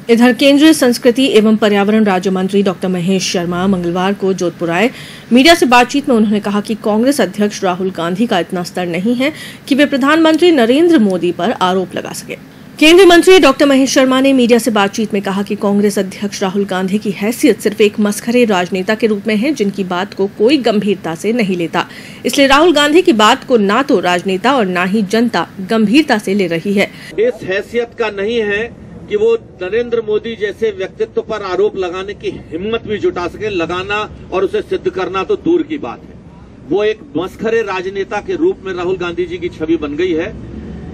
इधर केंद्रीय संस्कृति एवं पर्यावरण राज्य मंत्री डॉक्टर महेश शर्मा मंगलवार को जोधपुर आए। मीडिया से बातचीत में उन्होंने कहा कि कांग्रेस अध्यक्ष राहुल गांधी का इतना स्तर नहीं है कि वे प्रधानमंत्री नरेंद्र मोदी पर आरोप लगा सके। केंद्रीय मंत्री डॉक्टर महेश शर्मा ने मीडिया से बातचीत में कहा कि कांग्रेस अध्यक्ष राहुल गांधी की हैसियत सिर्फ एक मस्खरे राजनेता के रूप में है, जिनकी बात को कोई गंभीरता से नहीं लेता। इसलिए राहुल गांधी की बात को ना तो राजनेता और ना ही जनता गंभीरता से ले रही है। इस हैसियत का नहीं है कि वो नरेंद्र मोदी जैसे व्यक्तित्व पर आरोप लगाने की हिम्मत भी जुटा सके। लगाना और उसे सिद्ध करना तो दूर की बात है। वो एक मस्खरे राजनेता के रूप में राहुल गांधी जी की छवि बन गई है।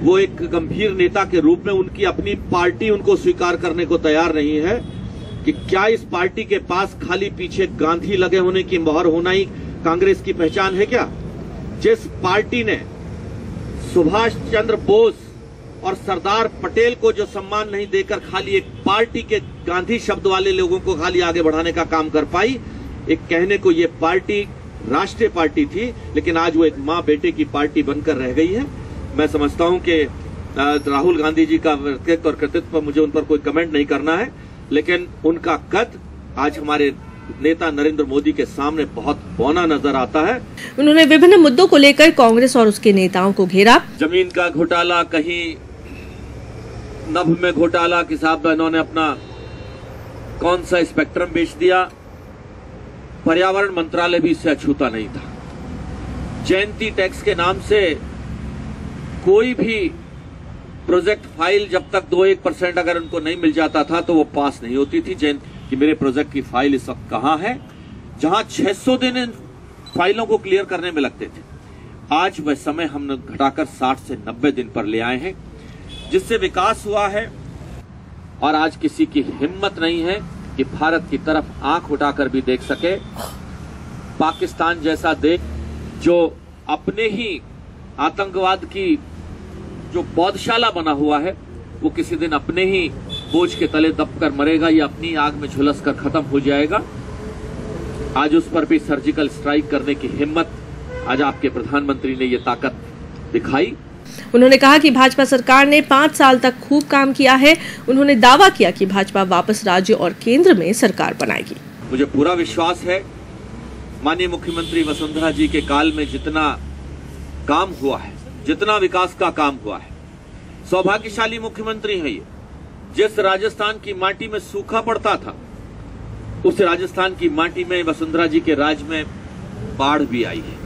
वो एक गंभीर नेता के रूप में उनकी अपनी पार्टी उनको स्वीकार करने को तैयार नहीं है कि क्या इस पार्टी के पास खाली पीछे गांधी लगे होने की मोहर होना ही कांग्रेस की पहचान है क्या? जिस पार्टी ने सुभाष चंद्र बोस और सरदार पटेल को जो सम्मान नहीं देकर खाली एक पार्टी के गांधी शब्द वाले लोगों को खाली आगे बढ़ाने का काम कर पाई, एक कहने को ये पार्टी राष्ट्रीय पार्टी थी, लेकिन आज वो एक मां बेटे की पार्टी बनकर रह गई है। मैं समझता हूं कि राहुल गांधी जी का व्यक्तित्व और कृतित्व पर मुझे उन पर कोई कमेंट नहीं करना है, लेकिन उनका कद आज हमारे नेता नरेंद्र मोदी के सामने बहुत बौना नजर आता है। उन्होंने विभिन्न मुद्दों को लेकर कांग्रेस और उसके नेताओं को घेरा। जमीन का घोटाला, कहीं नभ में घोटाला कि साहब इन्होंने अपना कौन सा स्पेक्ट्रम बेच दिया। पर्यावरण मंत्रालय भी इससे अछूता नहीं था। जयंती टैक्स के नाम से कोई भी प्रोजेक्ट फाइल जब तक 2-1% अगर उनको नहीं मिल जाता था तो वो पास नहीं होती थी। जयंती कि मेरे प्रोजेक्ट की फाइल इस वक्त कहां है, जहां 600 दिन इन फाइलों को क्लियर करने में लगते थे, आज वह समय हमने घटाकर 60 से 90 दिन पर ले आए हैं, जिससे विकास हुआ है। और आज किसी की हिम्मत नहीं है कि भारत की तरफ आंख उठाकर भी देख सके। पाकिस्तान जैसा देश जो अपने ही आतंकवाद की जो पौधशाला बना हुआ है, वो किसी दिन अपने ही बोझ के तले दबकर मरेगा या अपनी आग में झुलसकर खत्म हो जाएगा। आज उस पर भी सर्जिकल स्ट्राइक करने की हिम्मत आज आपके प्रधानमंत्री ने ये ताकत दिखाई। उन्होंने कहा कि भाजपा सरकार ने 5 साल तक खूब काम किया है। उन्होंने दावा किया कि भाजपा वापस राज्य और केंद्र में सरकार बनाएगी। मुझे पूरा विश्वास है माननीय मुख्यमंत्री वसुंधरा जी के काल में जितना काम हुआ है, जितना विकास का काम हुआ है, सौभाग्यशाली मुख्यमंत्री है ये। जिस राजस्थान की माटी में सूखा पड़ता था, उस राजस्थान की माटी में वसुंधरा जी के राज में बाढ़ भी आई है,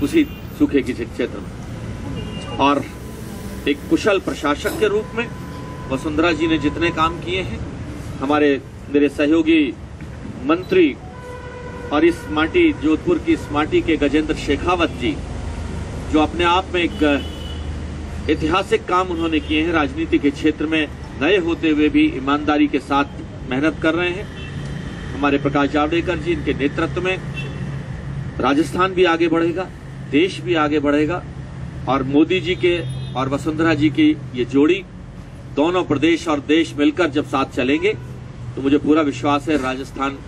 उसी सूखे के क्षेत्र में। और एक कुशल प्रशासक के रूप में वसुंधरा जी ने जितने काम किए हैं, मेरे सहयोगी मंत्री और इस माटी जोधपुर की इस माटी के गजेंद्र शेखावत जी, जो अपने आप में एक ऐतिहासिक काम उन्होंने किए हैं, राजनीति के क्षेत्र में नए होते हुए भी ईमानदारी के साथ मेहनत कर रहे हैं। हमारे प्रकाश जावड़ेकर जी, इनके नेतृत्व में राजस्थान भी आगे बढ़ेगा, देश भी आगे बढ़ेगा। और मोदी जी के और वसुंधरा जी की ये जोड़ी, दोनों प्रदेश और देश मिलकर जब साथ चलेंगे तो मुझे पूरा विश्वास है राजस्थान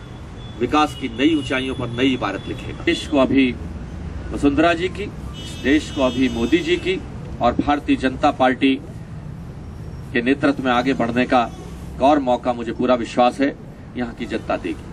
विकास की नई ऊंचाइयों पर नई इबारत लिखेगा। देश को अभी वसुंधरा जी की, देश को अभी मोदी जी की और भारतीय जनता पार्टी के नेतृत्व में आगे बढ़ने का एक और मौका मुझे पूरा विश्वास है यहाँ की जनता देगी।